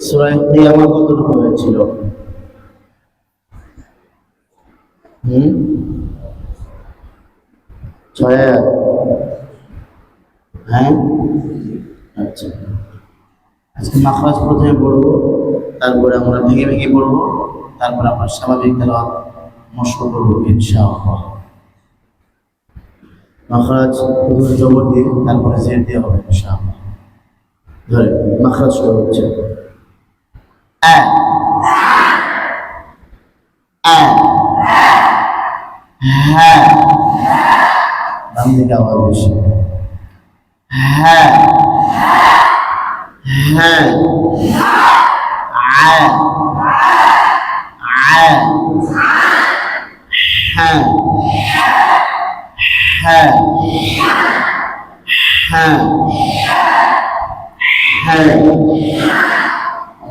সূরা কিয়ামা কতটুকু হয়েছিল? হুম 6 আয়াত। হ্যাঁ, আচ্ছা। আজকে মাখরাজ প্রথমে পড়বো, তারপরে আমরা ভেঙে ভেঙে পড়বো, তারপরে আমরা স্বাভাবিক তেলাওয়াত মশক করবো ইনশাআল্লাহ। মাখরাজ প্রথমে জবর দিয়ে তারপরে জের দিয়ে হবে ইনশাআল্লাহ। ধরে মাখরাজ শুরু হচ্ছে আ আ হ্যাঁ, বাম দিকে আওয়াজ বেশি। হ্যাঁ হ্যাঁ আ আ হ্যাঁ হ্যাঁ হ্যাঁ হ্যাঁ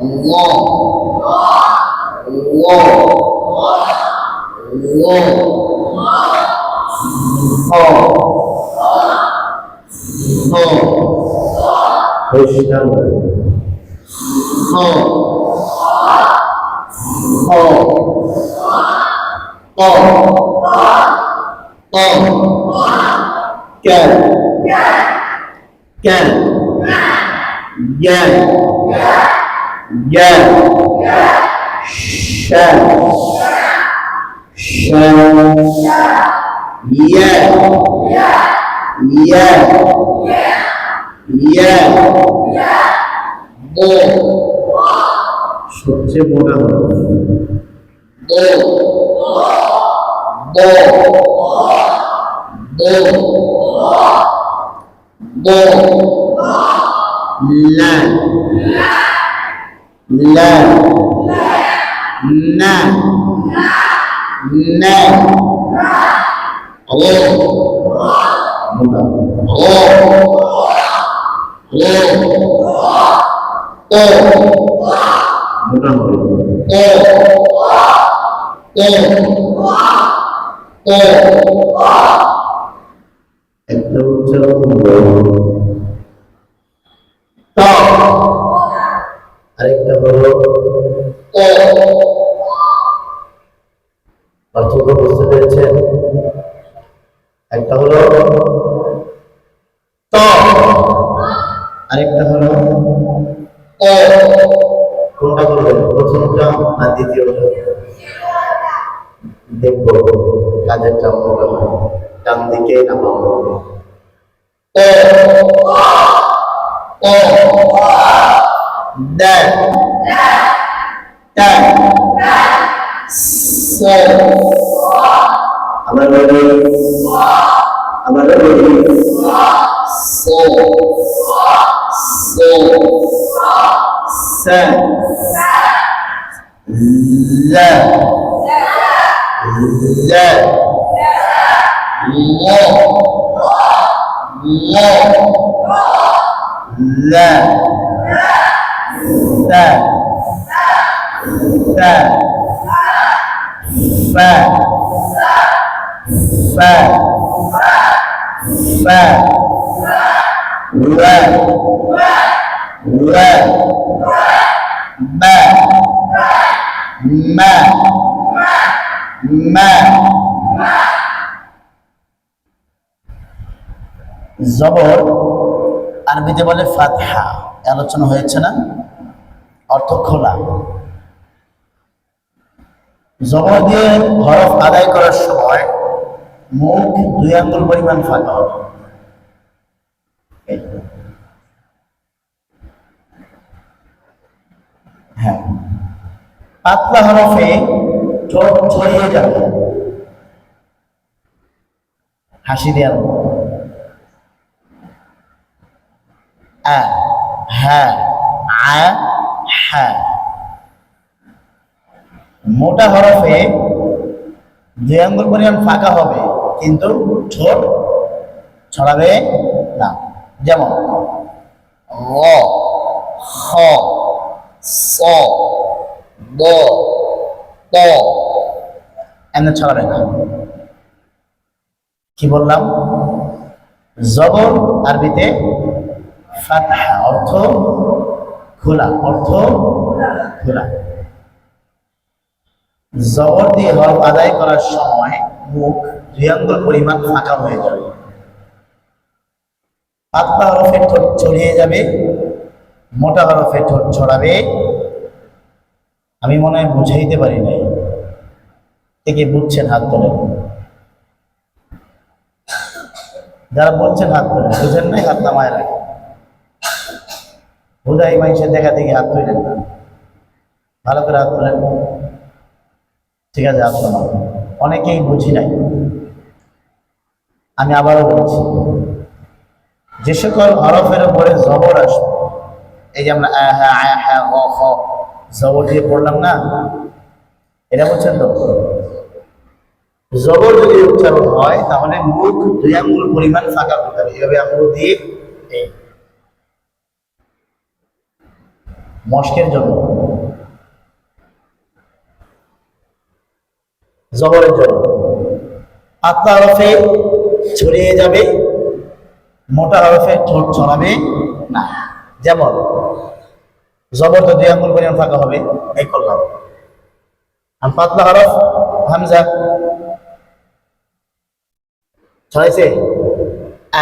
আল্লাহ আল্লাহ আল্লাহ পরিষ্কার করে ক্যান ক্যান জ্ঞান জ্ঞান শান শান ইয়া ইয়া ইয়া ও সবচেয়ে মোটা হলো ও ও লা লা না না ও মোটা ও মোটা হবে একটা উচ্চারণ ত, আরেকটা হলো ও। পার্থক্য বুঝতে পেরেছেন? একটা হলো ত, আরেকটা হলো ও। কোনটা করবেন, প্রথমটা না দ্বিতীয়টা? দেখবো কাজের চাপ ডান দিকে না বাম দিকে। দেখ আবার আবার সো সো সা লা লা লা লা লা তা তা ফা ফা ফা ওয়া ওয়া বা মা মা। জবর আরবিতে বলে ফাতহা, আলোচনা হয়েছে না? অর্থ খোলা। জবর দিয়ে হরফ আদায় করার সময় মুখ 2 আঙ্গুল পরিমাণ ফাঁকা হবে। হ্যাঁ, পাতলা হরফে ঠোঁট ছড়িয়ে যাবে হাসি দেওয়ার মতো। আ হ্যাঁ আ হ্যাঁ। মোটা হরফে 2 আঙ্গুল পরিমাণ ফাঁকা হবে, কিন্তু ঠোঁট ছড়াবে না। যেমন ল খ স দ ত, এমনি ছড়াবে না। কি বললাম? জবর আরবিতে ফাতহা, অর্থ খোলা, অর্থ খোলা। জবর দিয়ে হরফ আদায় করার সময় মুখ 2 আঙ্গুল পরিমাণ ফাঁকা হয়ে যাবে। পাতলা হরফে ঠোঁট ছড়িয়ে যাবে, মোটা হরফে ঠোঁট ছড়াবে। আমি মনে হয় বুঝাইতে পারি নাই, কে বুঝছেন হাত তোলেন। যারা বলছেন হাত তোলেন, বুঝেন নাই হাত নামায় রাখেন। হুদাই মানুষের দেখা দেখি হাত তুলেন না, ভালো করে হাত তোলেন। ঠিক আছে, হাত তোলেন। অনেকেই বুঝি নাই। আমি আবারও বলছি, যে সকল হরফের উপরে জবর আসবে, এই যে আমরা জবর দিয়ে পড়লাম না, এটা বলছেন তো। জবর যদি উচ্চারণ হয় তাহলে মুখ 2 আঙ্গুল পরিমাণ ফাঁকা করতে হবে। এইভাবে আঙ্গুল দিয়ে মস্কের জন্য, জবরের জন্য পাতলা হরফে ছড়িয়ে যাবে, মোটা হরফে ঠোঁট ছড়াবে না। যেমন জবর তো 2 আঙ্গুল পরিমাণ ফাঁকা হবে, এই করলাম। আর পাতলা হরফ হামজা ছড়াইছে,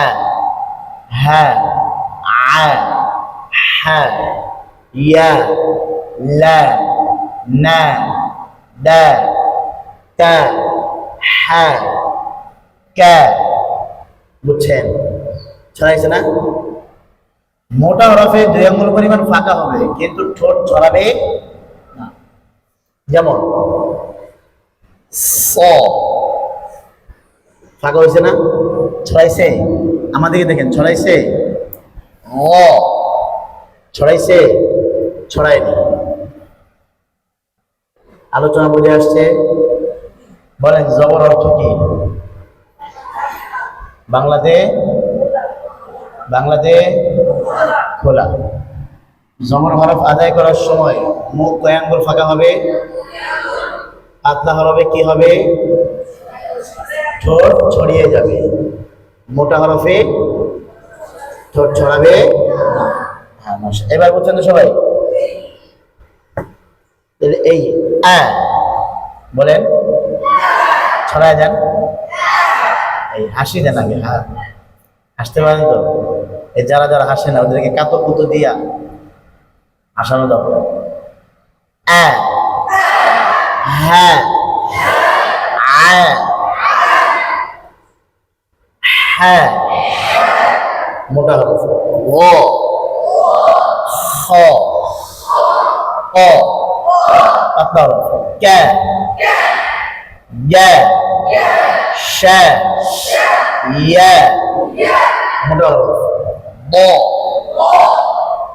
আ হা আ হা ইয়া লা না দা তা হা কা। বুঝছেন? ছড়াইছে না? মোটা হরফে 2 আঙ্গুল পরিমাণ ফাঁকা হবে, কিন্তু ঠোঁট ছড়াবে না। যেমন স, ফাঁকা হয়েছে না? ছড়াইছে? আমাদেরকে দেখেন, ছড়াইছে। ও ছড়াইছে, ছড়ায়নি। আলোচনা বুঝে আসছে? বলেন জবর অর্থ কি? বাংলাতে খোলা। জবর হরফ আদায় করার সময় মুখ কয় আঙ্গুল ফাঁকা হবে? পাতলা হরফে কি হবে? ঠোঁট ছড়িয়ে যাবে। মোটা হরফে ঠোঁট ছড়াবে না। হ্যাঁ, এবার বুঝছেন তো সবাই? এই আ বলেন, ছড়ায় যান। এই হাসি দেন আগে, হাসতে পারেন তো? এই যারা যারা হাসে না ওদেরকে কাতো কুতো দিয়া হাসানো দাও। হ্যাঁ হ্যাঁ, মোটা হরফ। ও খ অ, পাতলা হরফ। ক্যা ইয়া শা ইয়া, মোটা হরফ। ব,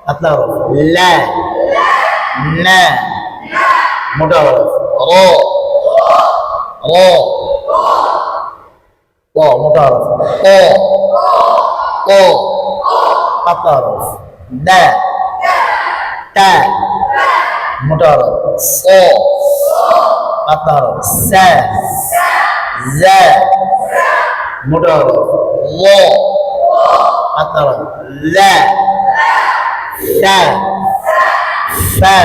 পাতলা হরফ। লা না, মোটা হরফ। র র, ক মোটা হরফ। ক ক, পাতলা হরফ। দা তা, মোটা হরফ। স, পাতলা হরফ। সা জা, মোটা হরফ। ল, পাতলা হরফ। লা সা ফা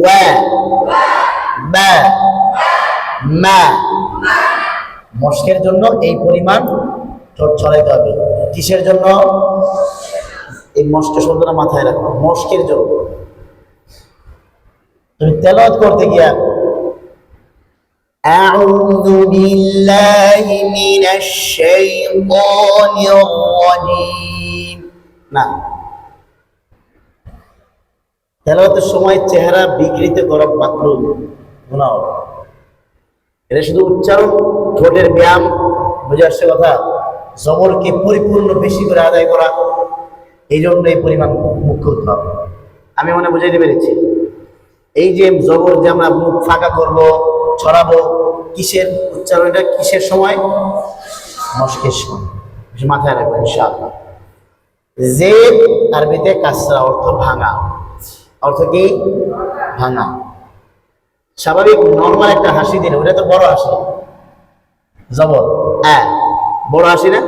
ওয়া বা মা। মস্কের জন্য এই পরিমাণ ঠোঁট ছড়াইতে হবে। কিসের জন্য? এই মস্ক শব্দটা মাথায় রাখো, মস্কের জন্য। তুমি তেলাওয়াত করতে গিয়া আউযু বিল্লাহি মিনাশ শাইতানির রাজীম না, তেলাওয়াতের সময় চেহারা বিকৃত করা মাকরুহ, গুনাহ। এটা শুধু উচ্চারণ, ঠোঁটের ব্যায়াম। বুঝে আসছে কথা? জবরকে পরিপূর্ণ বেশি করে আদায় করা, এই জন্য এই পরিমাণ মুখ খুলতে হবে। আমি মনে বুঝাইতে পেরেছি? এই যে জবর যে আমরা মুখ ফাঁকা করব, ছড়াবো, কিসের উচ্চারণটা কিসের সময়? মস্কের সময়। মাথায় রাখবেন ইনশাআল্লাহ। জেদ আরবিতে কাসরা, অর্থ ভাঙা। অর্থ কি? ভাঙা। স্বাভাবিক নর্মাল একটা হাসি দিলে ওটা তো বড় হাসি। জবর বড় হাসি না?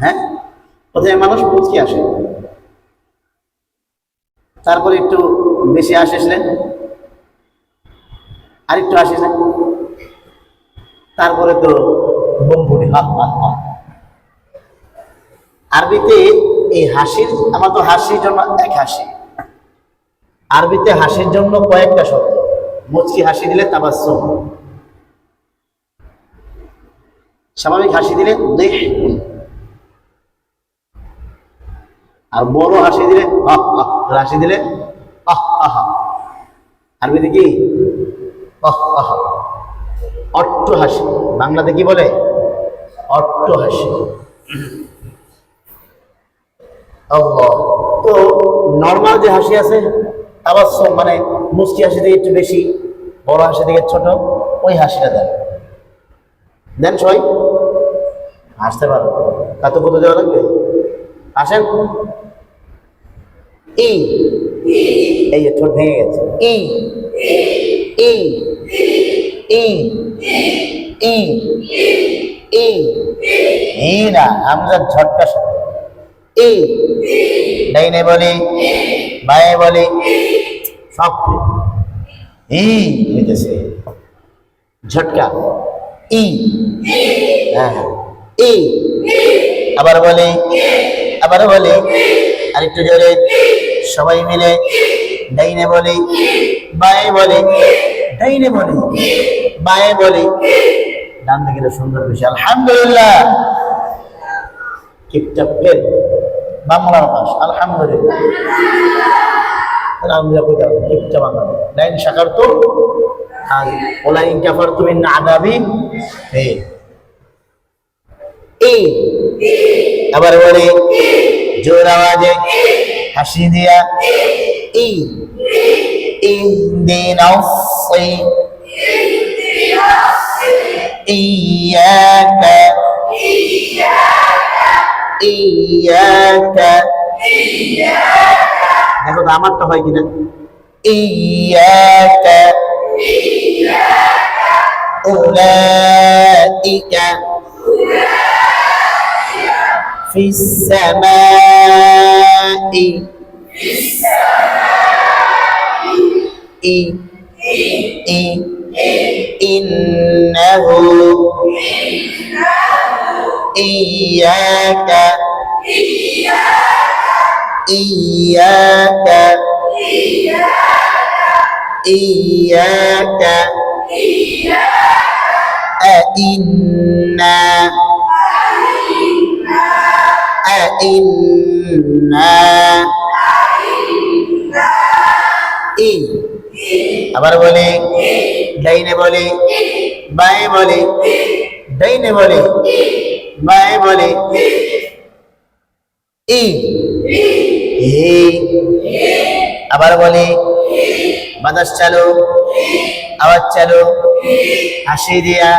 হ্যাঁ, কোথায় মানুষ মুচকি আসে। তারপরে একটু বেশি হাসিস না, আর একটু হাসিস না, তারপরে তো বম্বুনি হা হা হা। আরবিতে এই হাসির, আমার তো হাসির জন্য এক হাসি, আরবিতে হাসির জন্য কয়েকটা শব্দ। মুচকি হাসি দিলে তাবাসসুম, স্বাভাবিক হাসি দিলে দিহ, আর বড় হাসি দিলে আহ আহ, হাসি দিলে আহ আহা। আরবিতে কি আহ আহা। অট্ট হাসি, বাংলাতে কি বলে অট্ট হাসি। আল্লাহ। তো নর্মাল যে হাসি আছে তাবাসসুম মানে মুচকি হাসি থেকে একটু বেশি, বড় হাসি থেকে ছোট, ওই হাসিটা দেন। দেন সবাই হাসতে পারো, কত কত দেওয়া লাগবে, আসেন। এই এই যে ঠোঁট ভেঙে গেছে, এই এই এই এই এই এই না, আমরা ঝটকা শব্দ। এই ডাইনে বলি বায়ে বলি সব এই হইতেছে ঝটকা। ই হ্যাঁ এই, আবার বলে আবার বলে, আরেকটু জোরে সবাই মিলে। ডাইনে বলি বায়ে বলি, ডাইনে বলি বায়ে বলি, ডান দিকে সুন্দর বেশি আলহামদুলিল্লাহ। কিপটাপের বাংলা ভাষ আলহামদুলিল্লাহ, কিপটা বাংলা। লাইন শাকারতুম ওয়ালাইন কাফারতুম ইন আযাবি। এই আবার বলে জোর আওয়াজে হাসি দিয়া, এই ইহদিনাস ইয়াকা ইয়াকা। দেখো তো আমারটা হয় কিনা। ইয়াকা উলাইকা ফিস সামাই ই ই ইন্নাহু ইয়াকা ইয়াকা ইয়াকা আইন্না আইন্না। এই আবার বলে ডাইনে বলে বায়ে বলে, ডাইনে বলে বায়ে বলে। এই আবার বলে বাতাস চালো, আওয়াজ চালো, হাসি দিয়া।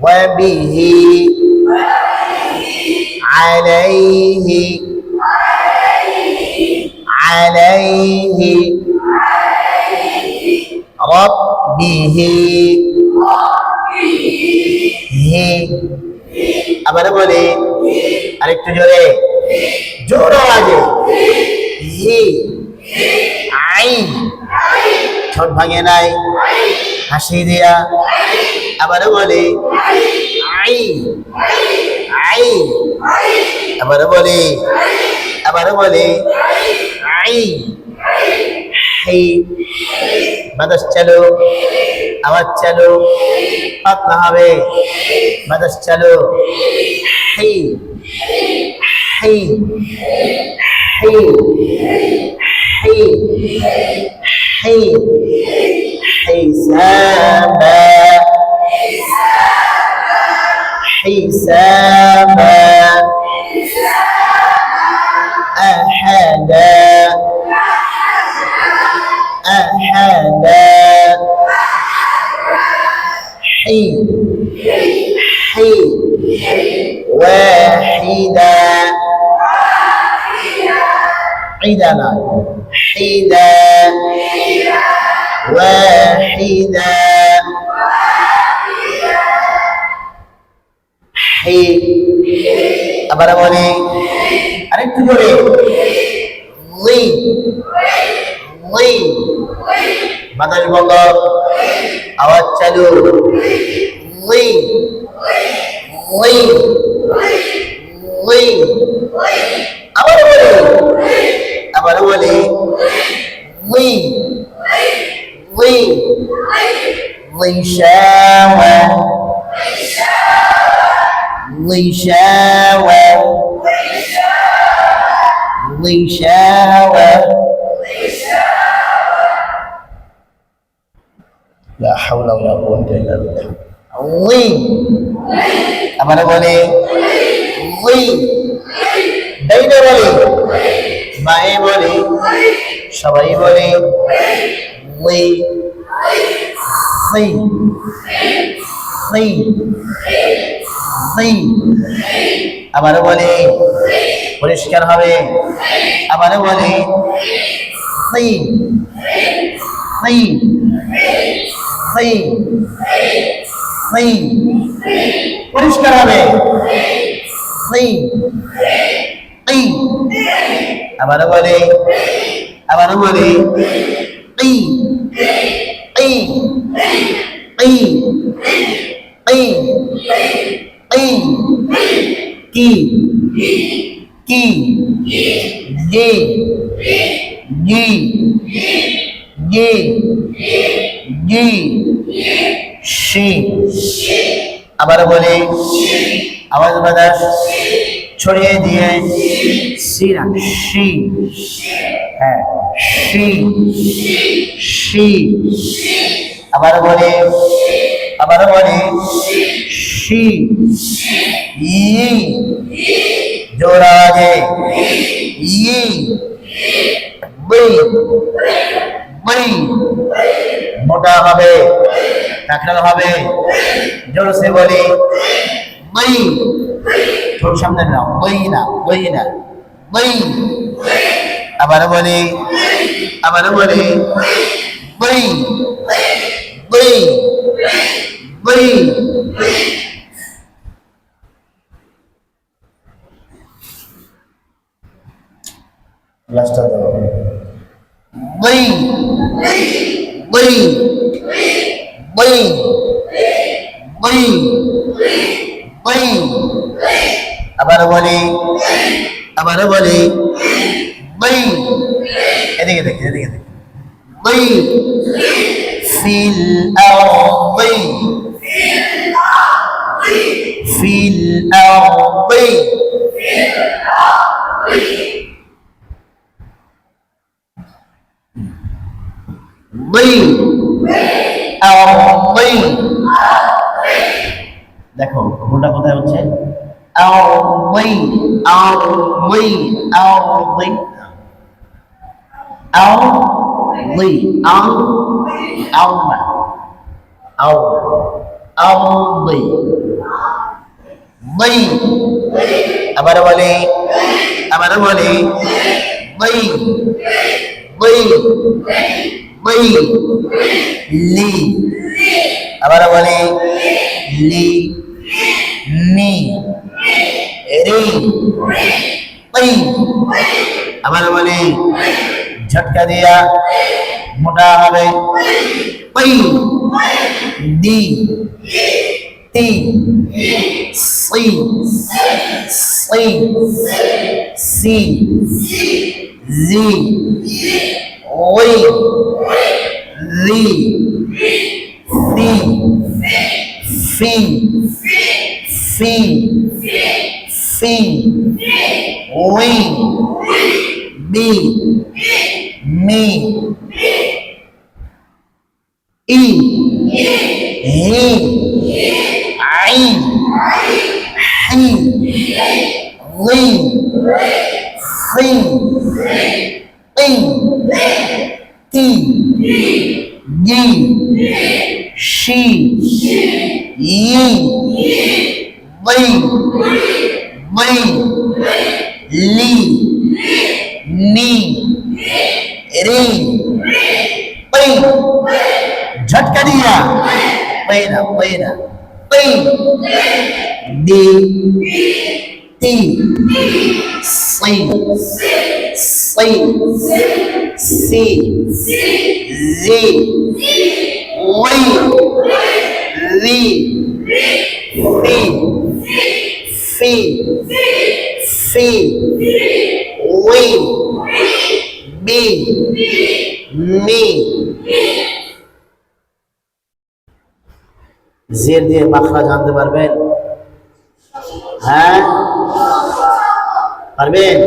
ওয়াবিহি আলাইহি আলাইহি রাব্বিহি। আবার বলে আরেকটু জোরে, জোর আওয়াজে আই, ঠোঁট ভাঙে নাই, হাসি দিয়া। আবার বলে আই আই, আবার বলে আই হাই। বাতাস চালো, আওয়াজ চালো, পাতলা হবে, বাতাস চালো। হাই হাই হাই হাই হাই حسابا حسابا أحدا أحدا حي حي واحدا عيدا حيدا واحدا حي আবার বলি আরেকটু জোরে লি লি বাতাস বন্ধ আওয়াজ চালু লি লি লি আবার বলি লি লি غشاوة غشاوة غشاوة لا حول ولا قوة إلا بالله ضي أما بولي ضي بين بولي باي بولي সবাই বলে ضي ضي ضي ضي আবার বলে পরিষ্কার হবে আবার বলে ضي ضي ضي ضي পরিষ্কার হবে ضي ضي আবার বলে ضي ضي ضي ضي ضي কি কি জি জি জি জি শি আবার বলি আওয়াজ বাতাস ছড়িয়ে দিয়ে সিরা শি হ্যাঁ শি শি আবার বলি শি ই জোড়া আছে ই বই বই মোটা হবে টাকরা হবে জোরসে বলি বই ঠোঁট সামনে নাও বই না বই আবার বলি বই বই বই লাস্টটা দাও বই বই বই বই বই আবার বলি বই এদিকে দেখ বই ফিল আরদি ফিল আরদি বই আরদি দেখো ভুলটা কোথায় হচ্ছে আরদি আরদি আরদি আরদি আরদি বই আবার বলি বই বই বই লি আবার বলি লি নি রি বই আবার বলি ঝটকা দিয়া মোটা হবে বই দি তি সি সি সি জি ওই রি তি ফি ফি ফি ওই বি মি ই হি আই হি লি খি ই তি জি শি ই বই বই লি নি রি বই ঝটকা দিয়া বই না বই দি তি সি সি সি জি ওই রি ফি ফি ফি উই বি মি জের দিয়ে মাখরাজ জানতে পারবেন? হ্যাঁ পারবেন?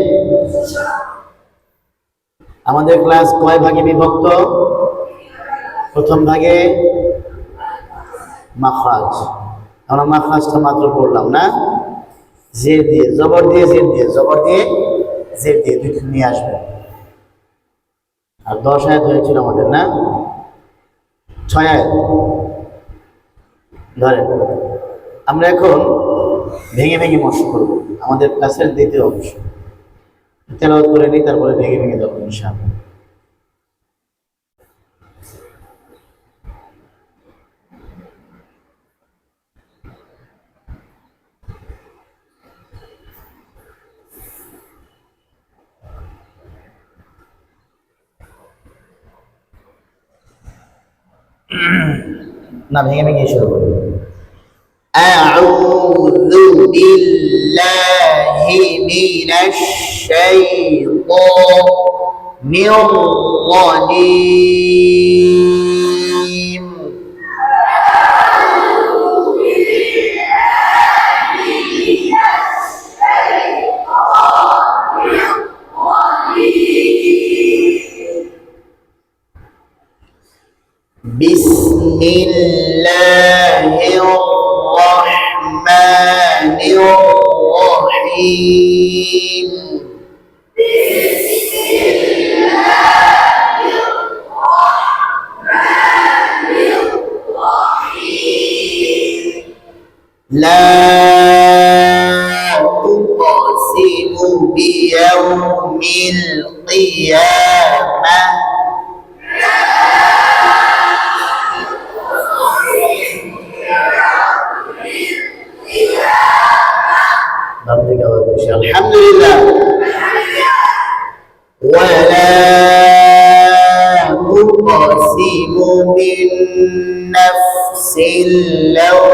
আমাদের ক্লাস কয় ভাগে বিভক্ত? প্রথম ভাগে মাখরাজ, আমরা মাখরাজটা মাত্র পড়লাম না? জের দিয়ে জবর দিয়ে জের দিয়ে জবর দিয়ে জের দিয়ে দুইটা নিয়ে আসবেন। আর 10 আয়াত হয়েছিল আমাদের না? 6 আয়াত ধরেন। আমরা এখন ভেঙে ভেঙে মশ করব আমাদের ক্লাসের দ্বিতীয় অংশ। তেলাওয়াত করে নিই, তারপরে ভেঙে ভেঙে যাবো ইনশাআল্লাহ। না, ভেঙে ভেঙে শুরু করব। আউযু বিল্লাহি মিনাশ শাইতানির রাজীম। বিসমিল্লাহির রহমানির রহিম। لا أقسم بيوم القيامة الحمد لله. ولا أقسم بالنفس اللوامة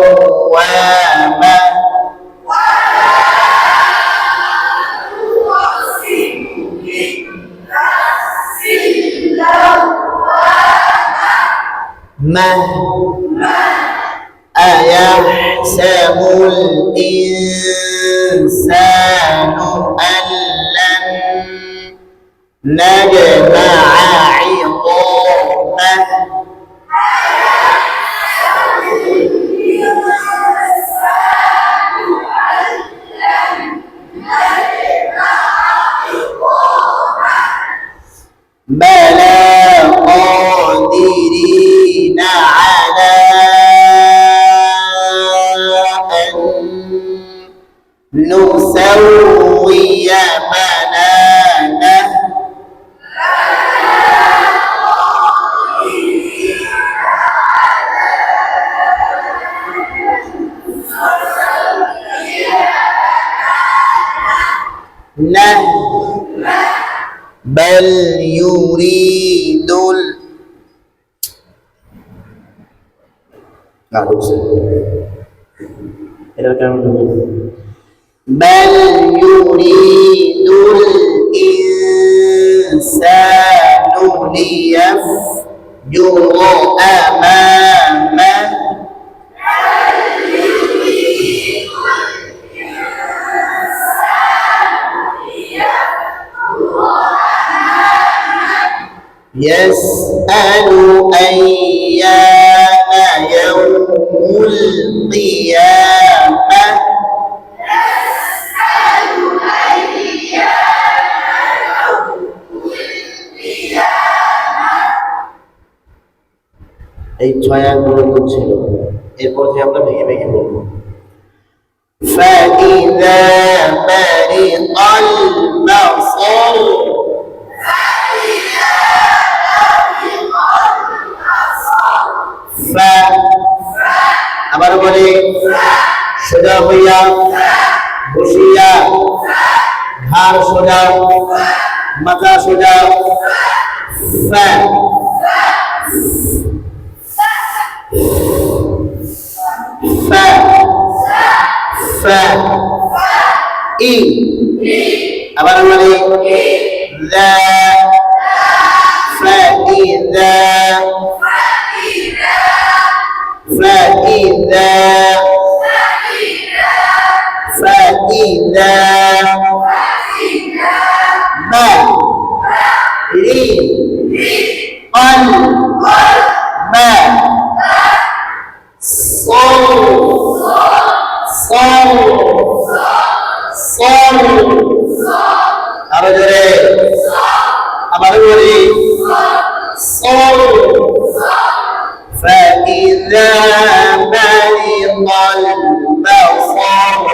أيحسب الإنسان أن لن نجمع عظامه بلى قادرين على أن نسوي بنانه بل يريد بل يريد الإنسان ليفجر أمامه يسأل أيان يوم القيامة এই 6 আয়াতগুলো ছিল। এরপর থেকে আমরা ভেঙে ভেঙে বলবো। فإذا برق البصر আবার বলি সোজা হইয়া ঘাড় সোজা, মাথা সোজা, ফা ফা ফা ই, আবার বলি লা فإذا فإذا فإذا ما ري قل ما صل صل صل أبدا أبدا صل فإذا برق البصر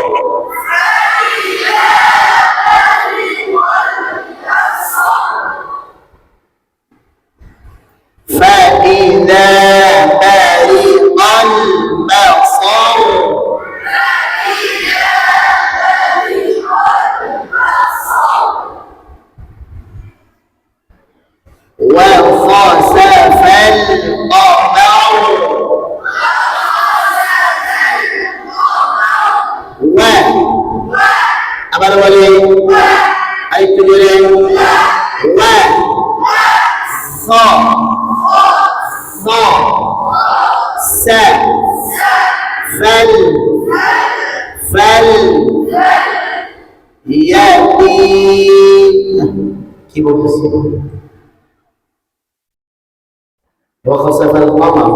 فإذا برق البصر وخسف القمر و আবার বলি আরেকটু জোরে و خ خ س فل فل يأتي কি বলতেছি وخسف القمر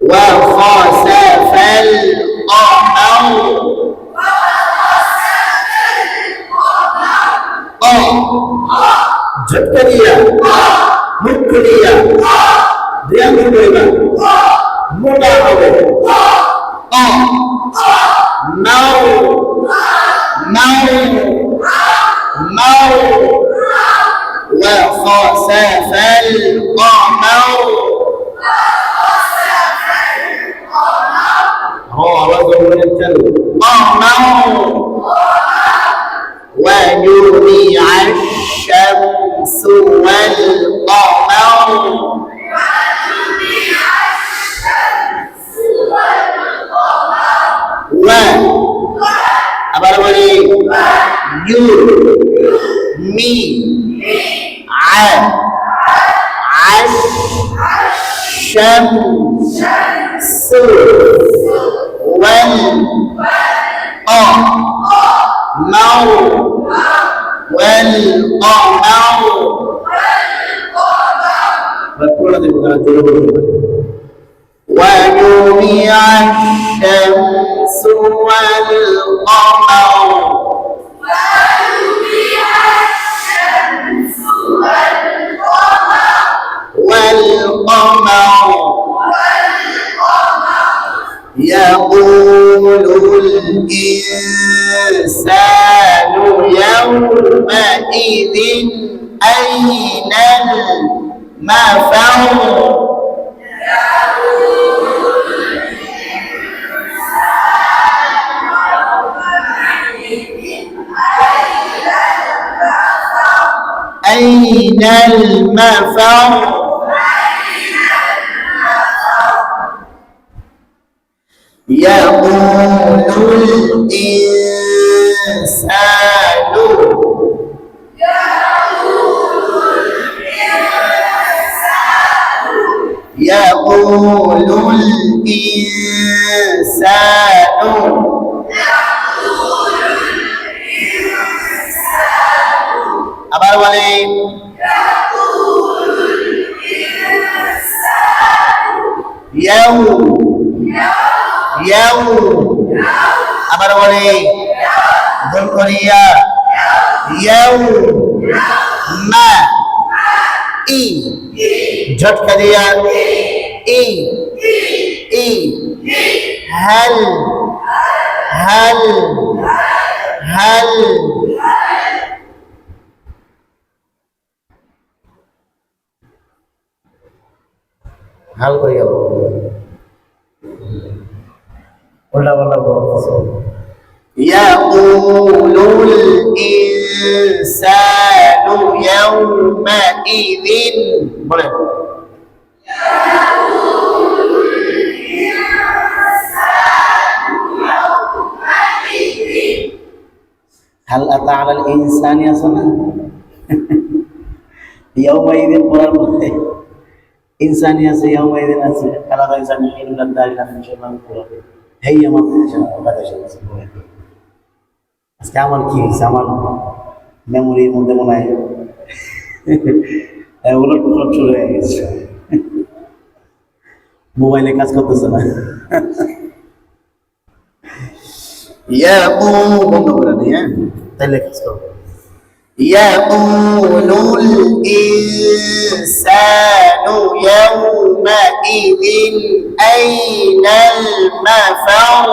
وخسف القمر झटका दिया मुख दिया ध्यान करेगा मोटा হবে नाउ नाउ नाउ وخسف القمر आवाज बोलने चलो قمر وجمع الشمس والقمر و আবার বলি ইউ মি عش شمس والقمر والقمر وجمع الشمس والقمر والقمر يقول الإنسان يومئذ أين المفر أين المفر يقول الإنسان يقول الإنسان আবার বলেন يوم يوم আবার বলেন গোল করিয়া يوم ما ই ঝটকা দিয়া ই ই هل هل هل হাল করে গেল উল্টা পাল্টা বলতেছে يقول الإنسان يومئذ বলেন هل أتى على الإنسان يا صنع يومئذ পড়ার মধ্যে ইনসানি আছে يومئذ আছে خلق الإنسان من حين لم يكن شيئا مذكورا هي ما আজকে আমার কি হয়েছে আমার মেমোরির মধ্যে মনে হয় ওলট পালট শুরু হয়ে গেছে মোবাইলে কাজ করতেছে না বন্ধ করে নি হ্যাঁ তাহলে কাজ করবো يقول الإنسان يومئذ أين المفر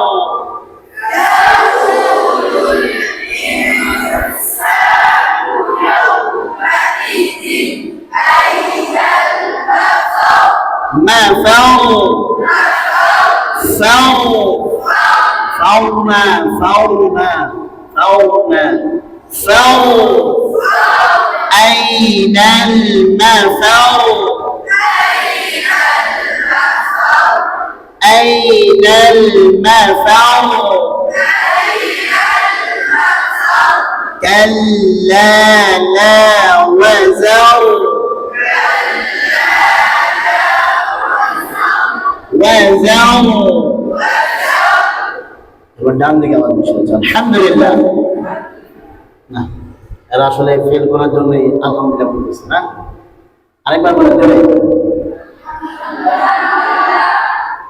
مفر أين المفر أين المفر كلا لا وزر ডান দিকে আবার আলহামদুলিল্লাহ না এরা আসলে ফেল করার জন্য আলহামদুলিল্লাহ বলতেছে না আরেকবার বলে দেবে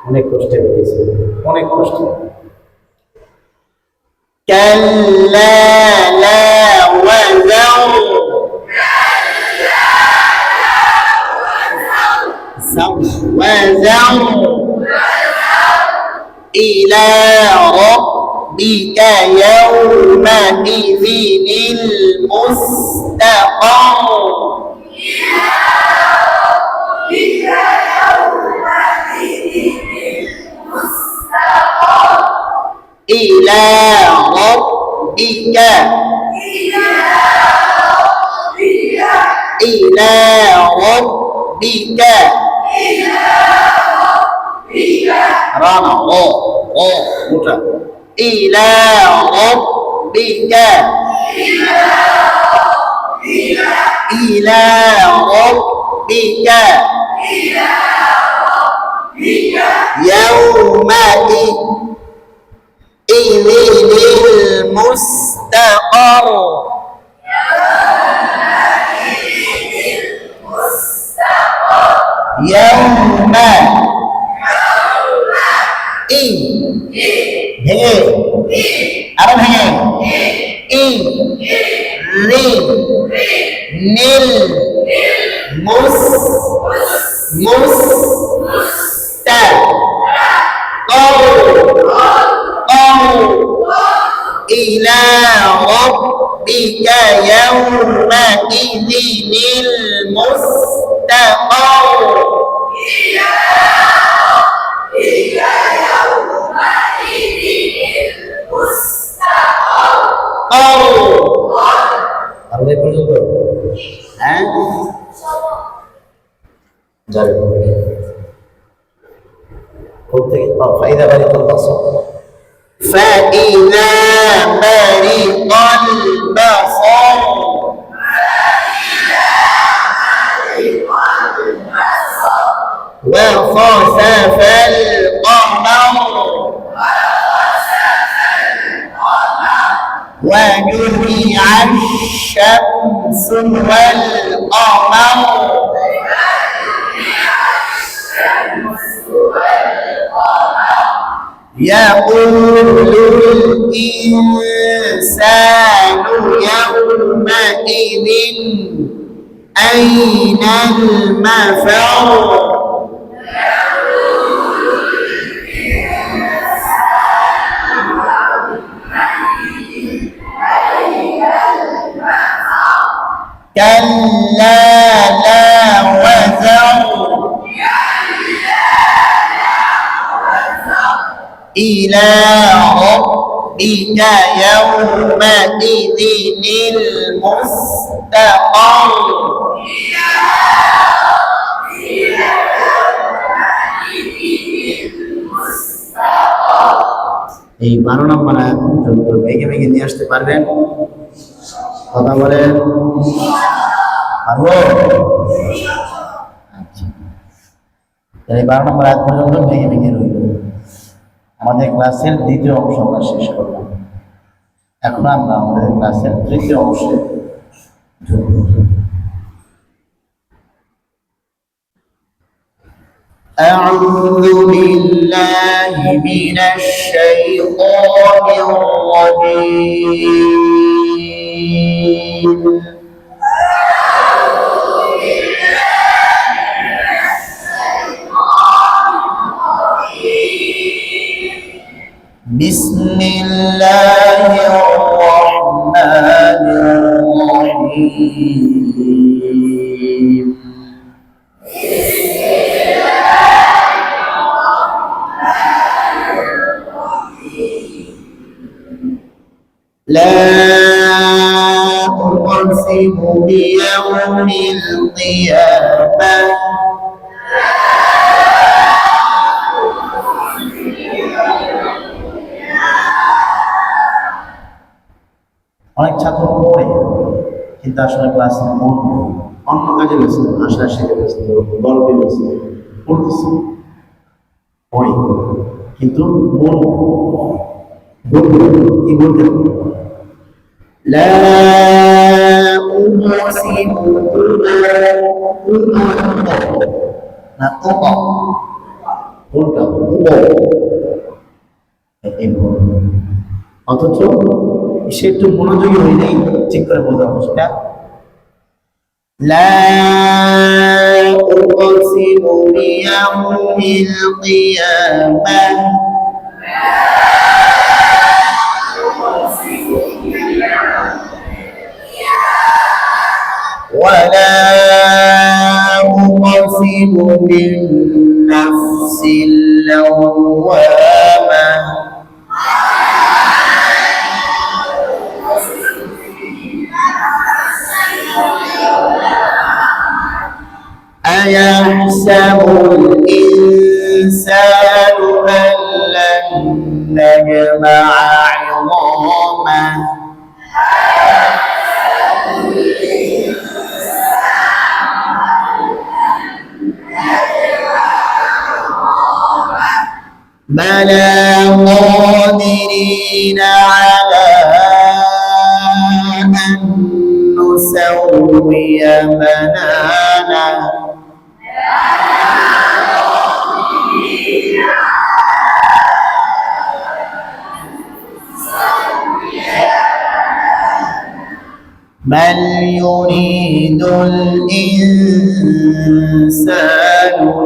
অনেক কষ্টে বলতেছে অনেক কষ্ট كلا لا وزر وزر إلى ربك يومئذ المستقر إلى ربك إلى ربك رانا موتا إلى ربك إلى ربك يومئذ المستقر يوم ভেঙে আরো ভেঙে নীল إلى ربك يومئذ المستقر আমরা এই পর্যন্ত হ্যাঁ যাবে কোথায় ফায়দা বাড়ি করতেছ فإذا برق البصر وخسف القمر وجمع الشمس والقمر يقول الإنسان يومئذ أين المفر كلا لا وزر إلى ربك يومئذ المستقر এই 12 নম্বর আয়াত ভেঙে ভেঙে নিয়ে আসতে পারবেন? কথা বলেন, পারবো? আচ্ছা, এই 12 নম্বর আয়াত পর্যন্ত ভেঙে ভেঙে রইল। আমাদের ক্লাসের দ্বিতীয় অংশ আমরা শেষ করলাম। এখন আমরা আমাদের ক্লাসের তৃতীয় অংশে ঢুকব। أعوذ بالله من الشيطان الرجيم بسم الله الرحمن الرحيم لا أقسم بيوم القيامة অনেক ছাত্র পড়ে কিন্তু আসলে ক্লাসে মন অন্য কাজে ব্যস্ত, আশায় ব্যস্ত, গল্পে ব্যস্ত, পড়তেছে পড়ি কিন্তু মন কি বলতে لا أقسم না কোনটা অথচ সে একটু মনোযোগী হয়ে নেই, ঠিক করে বলতে হবে সেটা। لا أقسم بيوم القيامة ولا أقسم بالنفس اللوامة أيحسب الإنسان أن لن نجمع عظامه بلى قادرين على أن نسوي بنانه بل يريد الإنسان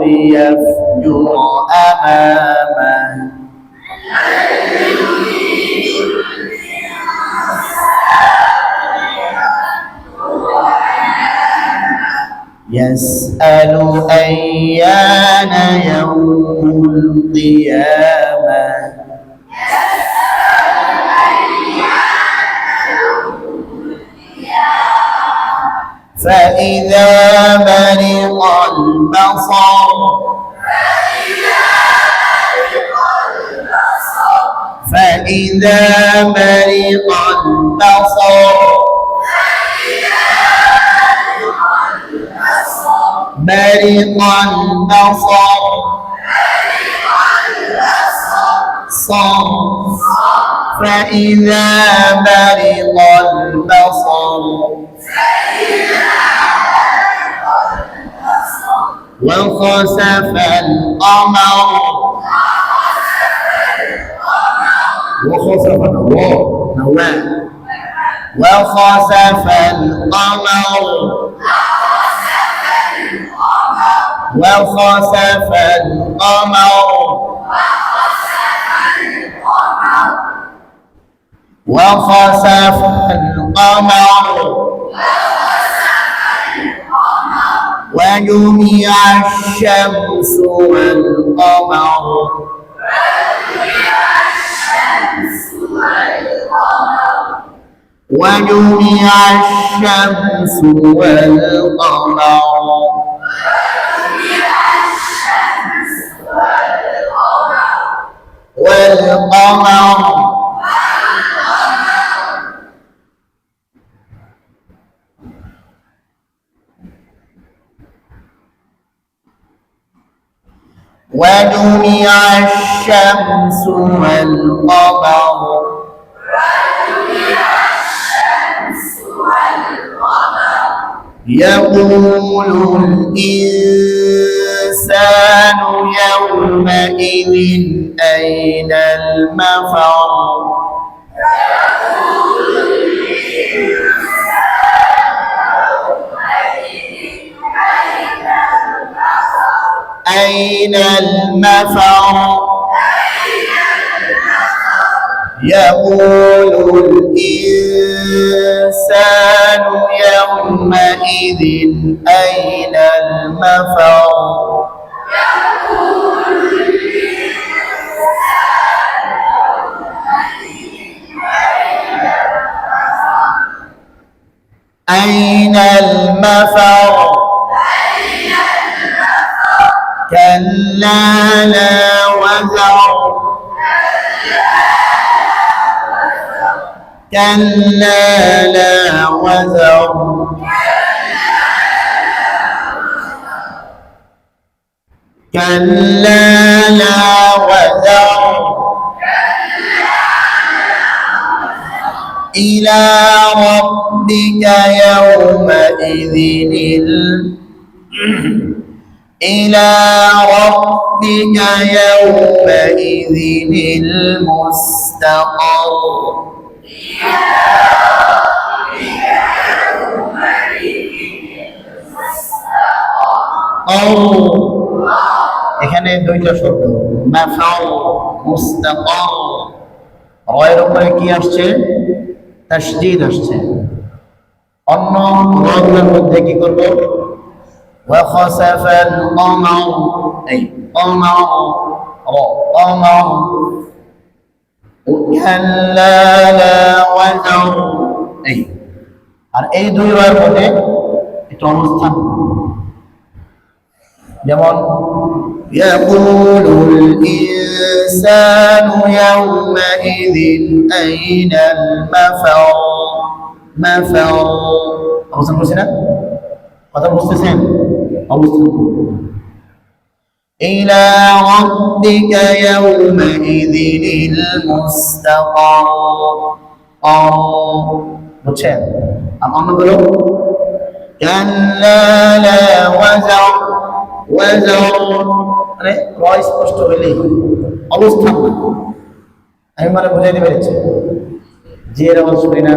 ليفجر أمامه يسأل أيان يوم القيامة فإذا برق البصر فإذا برق البصر برق البصر صم فإذا برق البصر وخسف القمر وخسف وخسف القمر وخسف القمر وخسف القمر وجمع الشمس والقمر وجمع الشمس والقمر وجمع الشمس والقمر يقول الإنسان يومئذ أين المفر أين المفر يقول الإنسان يومئذ أين المفر أين المفر كلا لا وزر كلا لا وزر كلا لا وزر إلى ربك يومئذ إلى ربك يومئذ المستقر এখানে দুইটা শব্দ মাফাউ মুস্তাকার রয়ের উপরে কি আসছে তাসদীদ আসছে অন্য রয়ের মধ্যে কি করব ওয়া খাসাফাল কমার এই কমার কমার কাল্লা লা ওয়াজার এই আর এই দুই রয়ের মধ্যে একটা অবস্থান যেমন يقول الإنسان يومئذ أين المفر مفر অবস্থান করছি না কথা বুঝতেছেন অবস্থান إلى ربك يومئذ المستقر বুঝছেন অন্যগুলো كلا لا وزر ওয়াজার মানে রয় স্পষ্ট হইলে অবস্থান আমি মানে বুঝাইতে পেরেছি যে এর আওয়াজ শুনি না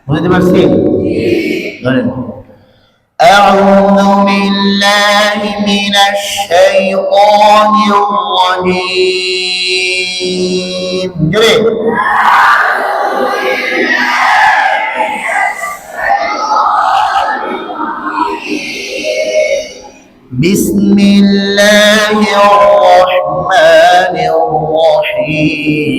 বুঝাইতে পারছি ধরেন أعوذ بالله من الشيطان الرجيم جريء بسم الله الرحمن الرحيم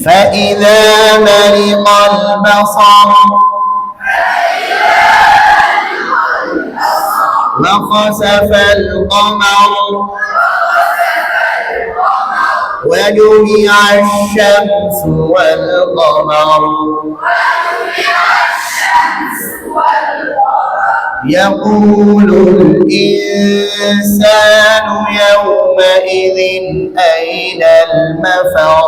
فإذا برق البصر وخسف القمر وجمع الشمس والقمر يقول الإنسان يومئذ أين المفر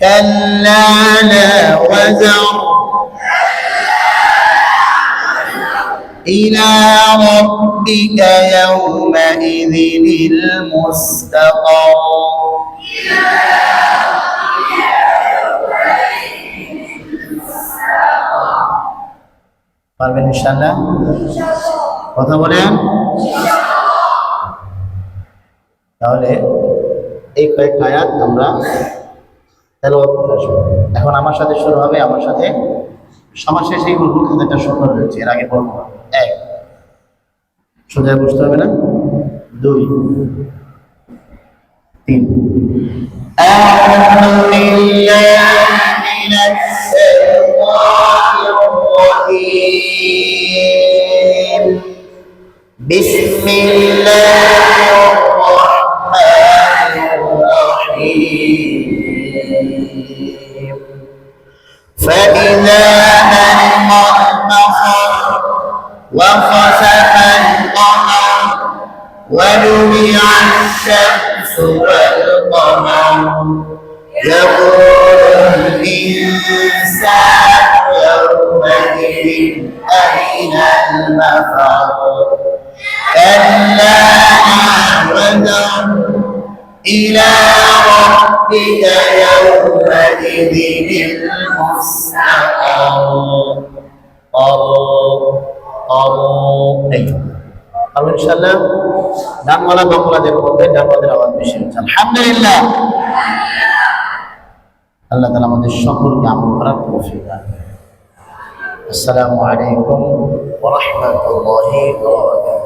كلا لا وزر إلى ربك يومئذ المستقر পারবেন ইনশাআল্লাহ কথা বলেন তাহলে এই কয়েকটা আয়াত আমরা তেলাওয়াত করে আসবো। এখন আমার সাথে শুরু হবে, আমার সাথে সবার শেষে বলবো, কিন্তু একটা সুন্দর রয়েছে, এর আগে বলবো না। এক, সোজা বুঝতে হবে না। দুই, তিন। أعوذ بالله من الشيطان الرجيم. بسم الله الرحمن الرحيم. فإذا برق البصر وخسف القمر وجمع الشمس والقمر يقول الإنسان يومئذ أين المفر كلا وزر إلى ربك يومئذ المستقر. ইনশাআল্লাহ ডানওয়ালা বাংলাদের মধ্যে ডানওয়ালাদের আওয়াজ বেশি হচ্ছে। আলহামদুলিল্লাহ। আল্লাহ তাআলা আমাদের সকলকে আমল করার তৌফিক দান করুন। আসসালামু আলাইকুম ওয়া রাহমাতুল্লাহি ওয়া বারাকাতুহু।